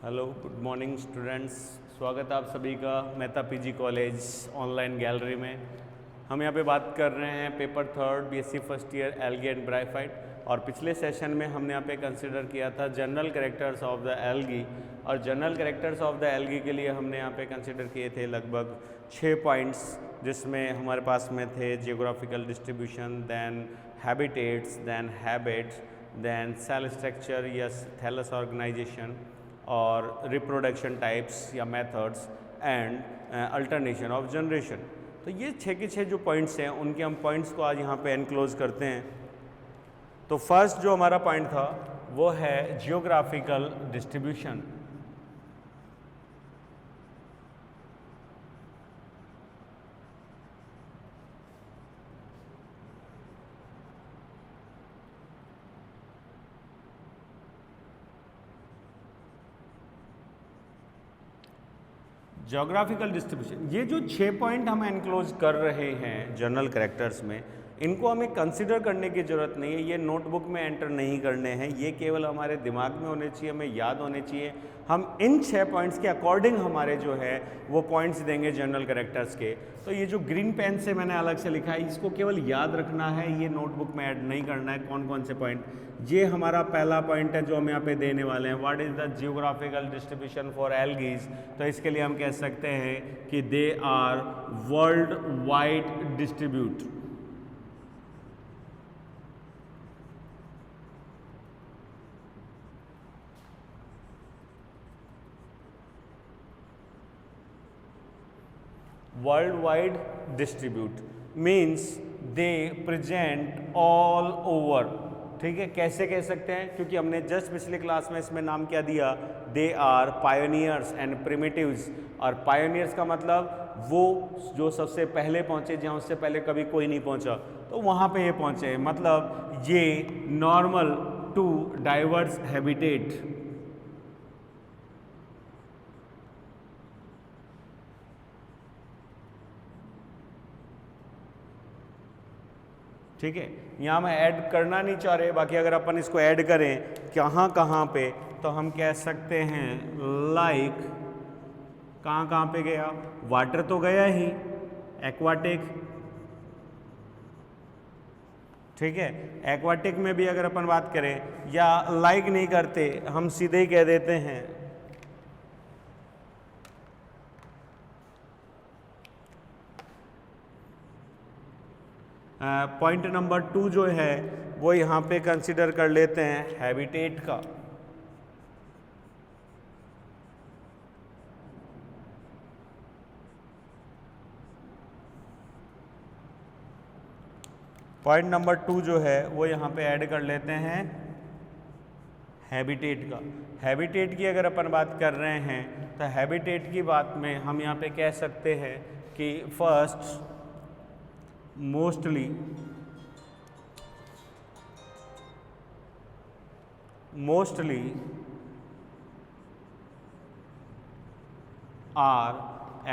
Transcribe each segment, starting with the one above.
Hello, good morning students. स्वागत है आप सभी का Mehta PG college online gallery में। हम यहाँ पे बात कर रहे हैं paper third BSc first year algae and bryophyte. और पिछले सेशन में हमने यहाँ पे कंसिडर किया था general characters of the algae. और general characters of the algae के लिए हमने यहाँ पे कंसिडर किए थे लगभग 6 पॉइंट्स, जिसमें हमारे पास में थे geographical distribution, then habitats, then habits, then cell structure या थैलस ऑर्गेनाइजेशन, और रिप्रोडक्शन टाइप्स या methods and alternation of generation. तो ये 6 के 6 जो पॉइंट्स हैं उनके हम पॉइंट्स को आज यहाँ पे एनक्लोज करते हैं। तो फर्स्ट जो हमारा पॉइंट था वो है जियोग्राफिकल डिस्ट्रीब्यूशन। ज्योग्राफिकल डिस्ट्रीब्यूशन, ये जो 6 पॉइंट हम एनक्लोज कर रहे हैं जनरल कैरेक्टर्स में, इनको हमें कंसिडर करने की ज़रूरत नहीं है। ये नोटबुक में एंटर नहीं करने हैं, ये केवल हमारे दिमाग में होने चाहिए, हमें याद होने चाहिए। हम इन 6 पॉइंट्स के अकॉर्डिंग हमारे जो है वो पॉइंट्स देंगे जनरल कैरेक्टर्स के। तो ये जो ग्रीन पेन से मैंने अलग से लिखा है, इसको केवल याद रखना है, ये नोटबुक में ऐड नहीं करना है कौन कौन से पॉइंट। ये हमारा पहला पॉइंट है जो हम यहाँ पे देने वाले हैं, what is the geographical distribution for algae. तो इसके लिए हम कह सकते हैं कि they are world wide distribute. World wide distribute means they present all over. ठीक है, कैसे कह सकते हैं, क्योंकि हमने जस्ट पिछले क्लास में इसमें नाम क्या दिया, they are pioneers and primitives. और पायोनियर्स का मतलब वो जो सबसे पहले पहुंचे, जहां उससे पहले कभी कोई नहीं पहुंचा, तो वहां पे ये पहुंचे। मतलब ये नॉर्मल टू डाइवर्स हैबिटेट। ठीक है, यहाँ मैं ऐड करना नहीं चाह रहे, बाकी अगर अपन इसको ऐड करें कहाँ कहाँ पे, तो हम कह सकते हैं लाइक कहाँ कहाँ पे गया, वाटर तो गया ही, एक्वाटिक। ठीक है, एक्वाटिक में भी अगर अपन बात करें, या लाइक नहीं करते, हम सीधे ही कह देते हैं पॉइंट नंबर 2 जो है वो यहाँ पे कंसिडर कर लेते हैं हैबिटेट का। पॉइंट नंबर 2 जो है वो यहाँ पे ऐड कर लेते हैं हैबिटेट का। हैबिटेट की अगर अपन बात कर रहे हैं तो हैबिटेट की बात में हम यहाँ पे कह सकते हैं कि फर्स्ट mostly are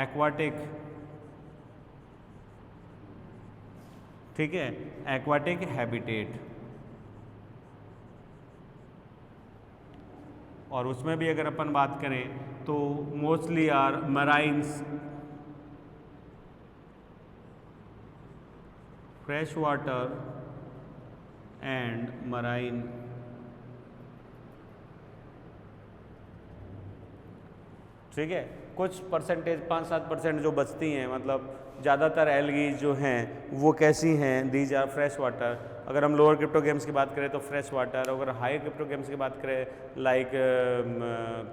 aquatic। ठीक है, एक्वाटिक हैबिटेट। और उसमें भी अगर अपन बात करें तो mostly are marines, fresh water and marine. ठीक है, कुछ परसेंटेज 5-7% जो बचती हैं, मतलब ज़्यादातर एल्गीज जो हैं वो कैसी हैं, दीज आर फ्रेश वाटर। अगर हम लोअर क्रिप्टोगेम्स की बात करें तो फ्रेश वाटर, अगर हाई क्रिप्टोगेम्स की बात करें लाइक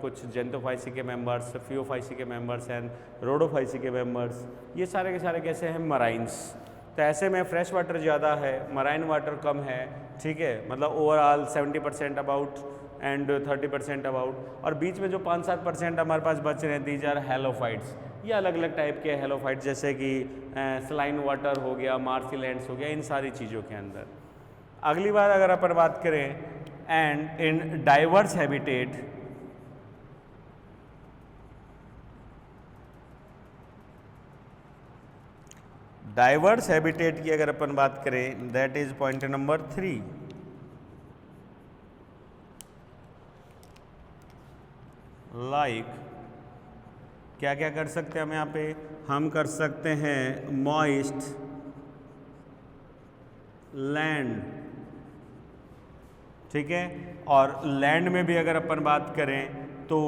कुछ जेंटोफाइसी के मेंबर्स, फियोफाइसी के मेंबर्स एंड रोडोफाइसी के मेंबर्स, ये सारे के सारे कैसे हैं, मराइन्स। तो ऐसे में फ्रेश वाटर ज़्यादा है, मराइन वाटर कम है। ठीक है, मतलब ओवरऑल 70% अबाउट एंड 30% अबाउट। और बीच में जो 5-7% हमारे पास बच रहे हैं, दीज आर हेलोफाइट्स। ये अलग अलग टाइप के हेलोफाइट्स, जैसे कि सलाइन वाटर हो गया, मार्सी लैंड्स हो गया, इन सारी चीज़ों के अंदर। अगली बार अगर अपन बात करें and in diverse habitat, diverse habitat की अगर अपन बात करें, that is point number 3। Like क्या क्या कर सकते हैं हम यहाँ पे, हम कर सकते हैं मॉइस्ट लैंड, ठीक है। और लैंड में भी अगर अपन बात करें तो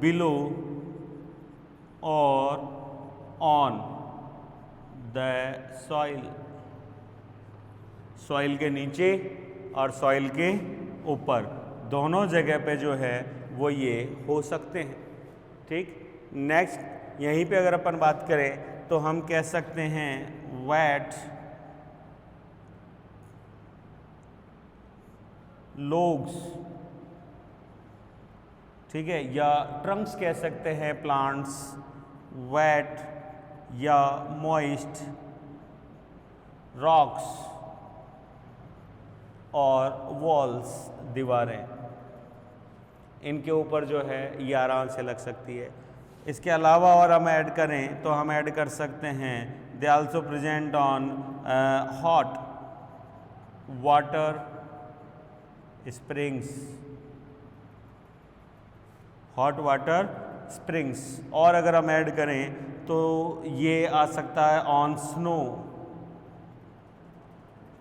बिलो और ऑन द सॉइल, सॉइल के नीचे और सॉइल के ऊपर, दोनों जगह पे जो है वो ये हो सकते हैं, ठीक। नेक्स्ट यहीं पे अगर अपन बात करें तो हम कह सकते हैं वेट लोग्स, ठीक है, या ट्रंक्स कह सकते हैं प्लांट्स, वेट या मॉइस्ट रॉक्स और वॉल्स, दीवारें, इनके ऊपर जो है ये आराम से लग सकती है। इसके अलावा और हम ऐड करें तो हम ऐड कर सकते हैं they also present on hot water springs, hot water springs. और अगर हम ऐड करें तो ये आ सकता है ऑन स्नो,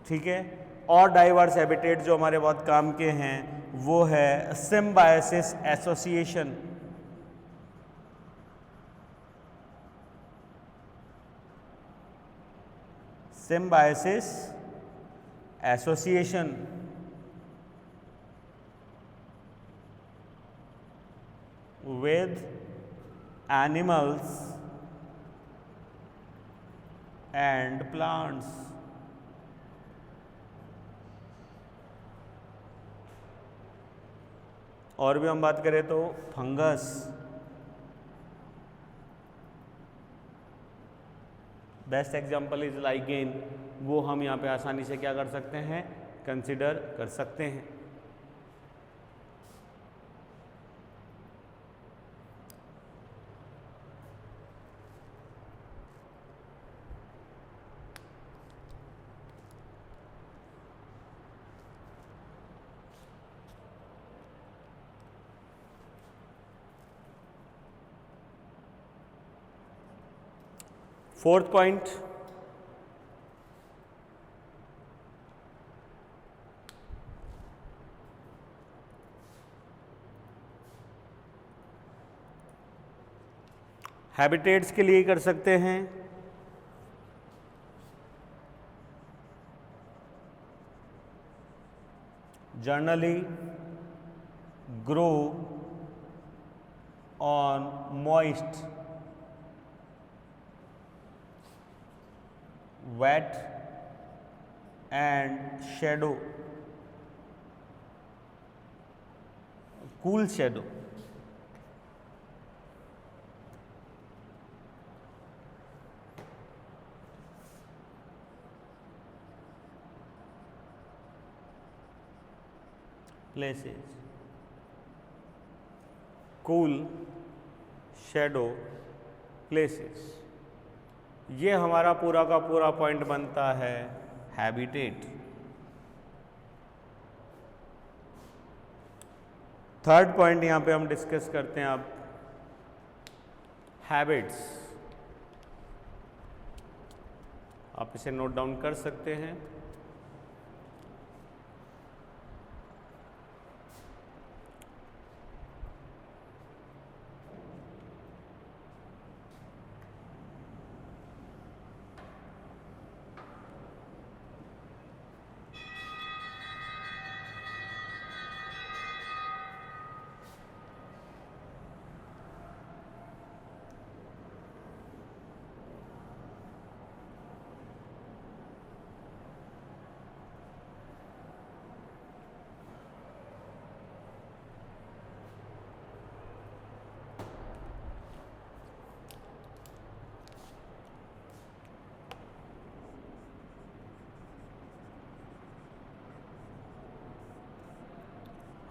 ठीक है। और डाइवर्स हैबिटेट जो हमारे बहुत काम के हैं वो है symbiosis association, symbiosis association, with animals and plants। और भी हम बात करें तो fungus, best example is lichen, वो हम यहाँ पे आसानी से क्या कर सकते हैं, कंसिडर कर सकते हैं। फोर्थ पॉइंट, हैबिटेट्स के लिए कर सकते हैं generally grow on moist wet and shadow, cool shadow, places, cool shadow places। ये हमारा पूरा का पूरा पॉइंट बनता है हैबिटेट। थर्ड पॉइंट यहाँ पे हम डिस्कस करते हैं अब हैबिट्स। आप इसे नोट डाउन कर सकते हैं।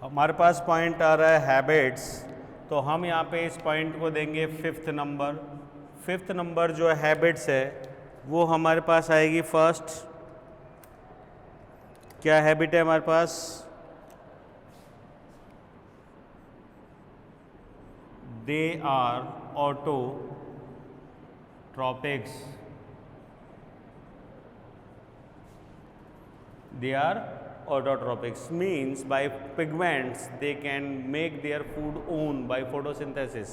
हमारे पास पॉइंट आ रहा है हैबिट्स, तो हम यहाँ पे इस पॉइंट को देंगे फिफ्थ नंबर। फिफ्थ नंबर जो हैबिट्स है वो हमारे पास आएगी फर्स्ट। क्या हैबिट है हमारे पास? They are autotropics, they are autotropics means by pigments they can make their food own by photosynthesis।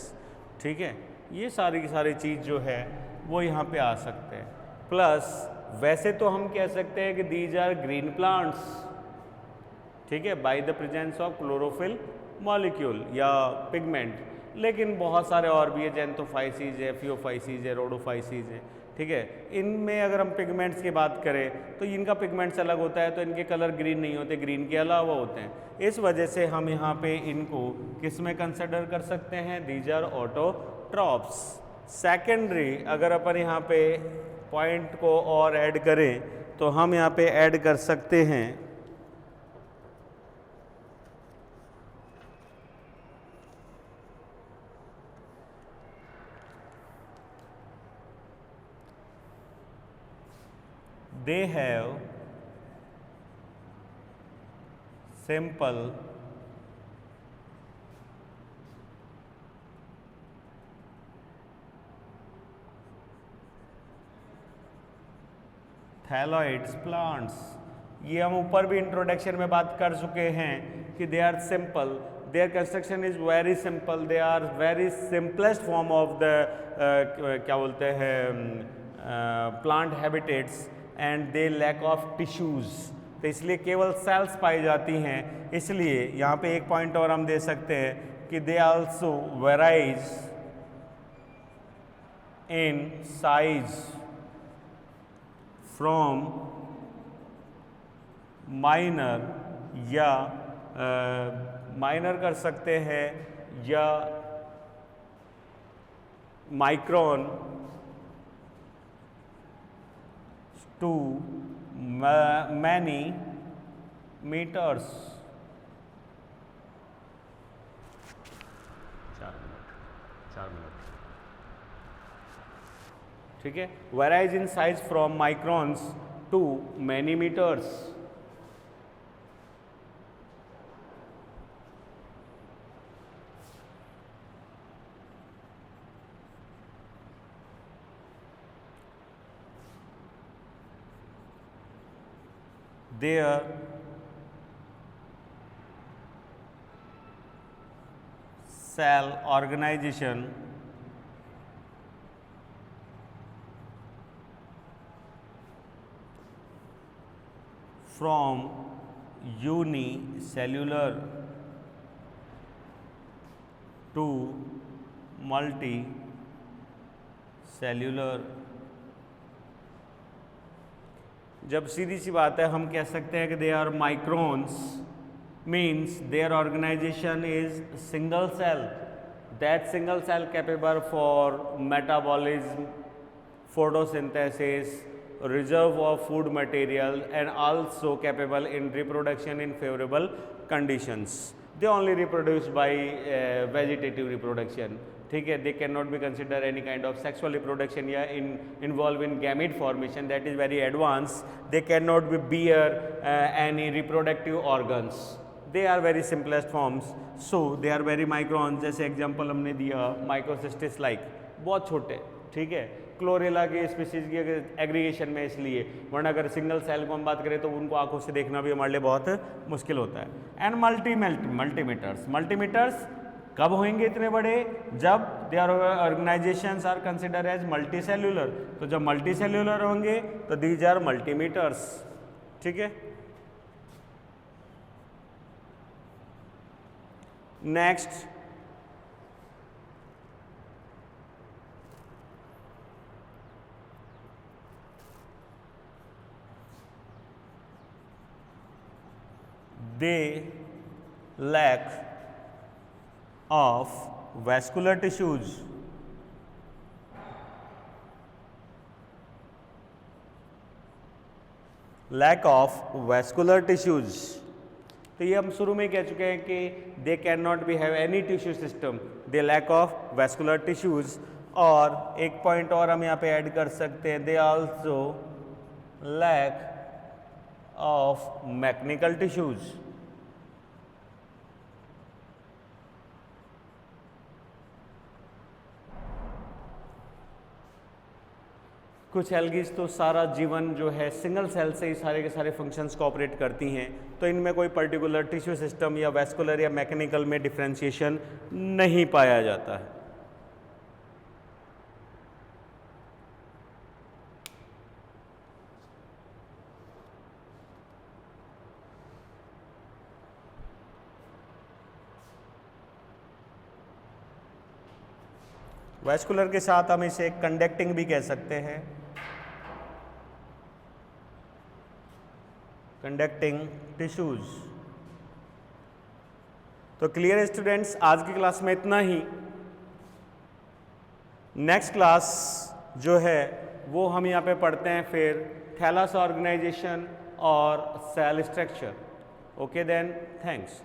ठीक है, ये सारी की सारी चीज़ जो है वो यहाँ पे आ सकते हैं। प्लस वैसे तो हम कह सकते हैं कि दीज आर ग्रीन प्लांट्स, ठीक है, by the presence of chlorophyll molecule या पिगमेंट, लेकिन बहुत सारे और भी है, जेंथोफाइसीज है, फियोफाइसीज है, रोडोफाइसीज है, ठीक है। इनमें अगर हम पिगमेंट्स की बात करें तो इनका पिगमेंट्स अलग होता है, तो इनके कलर ग्रीन नहीं होते, ग्रीन के अलावा होते हैं। इस वजह से हम यहाँ पे इनको किस में कंसिडर कर सकते हैं, दीज आर ऑटोट्रॉप्स। सेकेंडरी अगर अपन यहाँ पे पॉइंट को और ऐड करें तो हम यहाँ पे ऐड कर सकते हैं they have simple थैलॉइड्स प्लांट्स। ये हम ऊपर भी इंट्रोडक्शन में बात कर चुके हैं कि they are simple, their construction is very simple, they are very simplest form of the क्या बोलते हैं plant habitats and they lack of tissues, तो इसलिए केवल सेल्स पाई जाती हैं। इसलिए यहाँ पे एक पॉइंट और हम दे सकते हैं कि they also varies in size from minor या माइनर कर सकते हैं या micron to many metres. 4 minute, ठीक है। Varies in size from microns to many metres. Their cell organization from unicellular to multicellular। जब सीधी सी बात है हम कह सकते हैं कि they are microns means their organization is single cell, that single cell capable for metabolism, photosynthesis, reserve of food material and also capable in reproduction in favourable conditions. They only reproduce by vegetative reproduction, ठीक है। They can not be consider any kind of sexual reproduction या involve in gamete formation, that is very advance. They can not be bear any reproductive organs, they are very simplest forms, so they are very micron. जैसे example हमने दिया Microcystis like, बहुत छोटे, ठीक है। Chlorella के species की aggregation में इसलिए, वरना अगर सिंगल सेल को हम बात करें तो उनको आंखों से देखना भी हमारे लिए बहुत मुश्किल होता है। एंड मल्टीमीटर्स, मल्टीमीटर्स कब होंगे इतने बड़े, जब their organisations are consider as multicellular. तो जब मल्टी सेल्यूलर होंगे तो दीज आर मल्टीमीटर्स, ठीक है। Next, they lack of vascular tissues, lack of vascular tissues। तो ये हम शुरू में कह चुके हैं कि they can not be have any tissue system, they lack of vascular tissues. और एक पॉइंट और हम यहाँ पे ऐड कर सकते हैं, they also lack of mechanical tissues. कुछ एल्गीज तो सारा जीवन जो है सिंगल सेल से ही सारे के सारे फंक्शंस कोऑपरेट करती हैं, तो इनमें कोई पर्टिकुलर टिश्यू सिस्टम या वैस्कुलर या मैकेनिकल में डिफरेंशिएशन नहीं पाया जाता है। वैस्कुलर के साथ हम इसे कंडक्टिंग भी कह सकते हैं, कंडक्टिंग टिश्यूज। तो क्लियर स्टूडेंट्स, आज की क्लास में इतना ही। नेक्स्ट क्लास जो है वो हम यहाँ पे पढ़ते हैं फिर थैलस ऑर्गेनाइजेशन और cell structure. Okay then, thanks.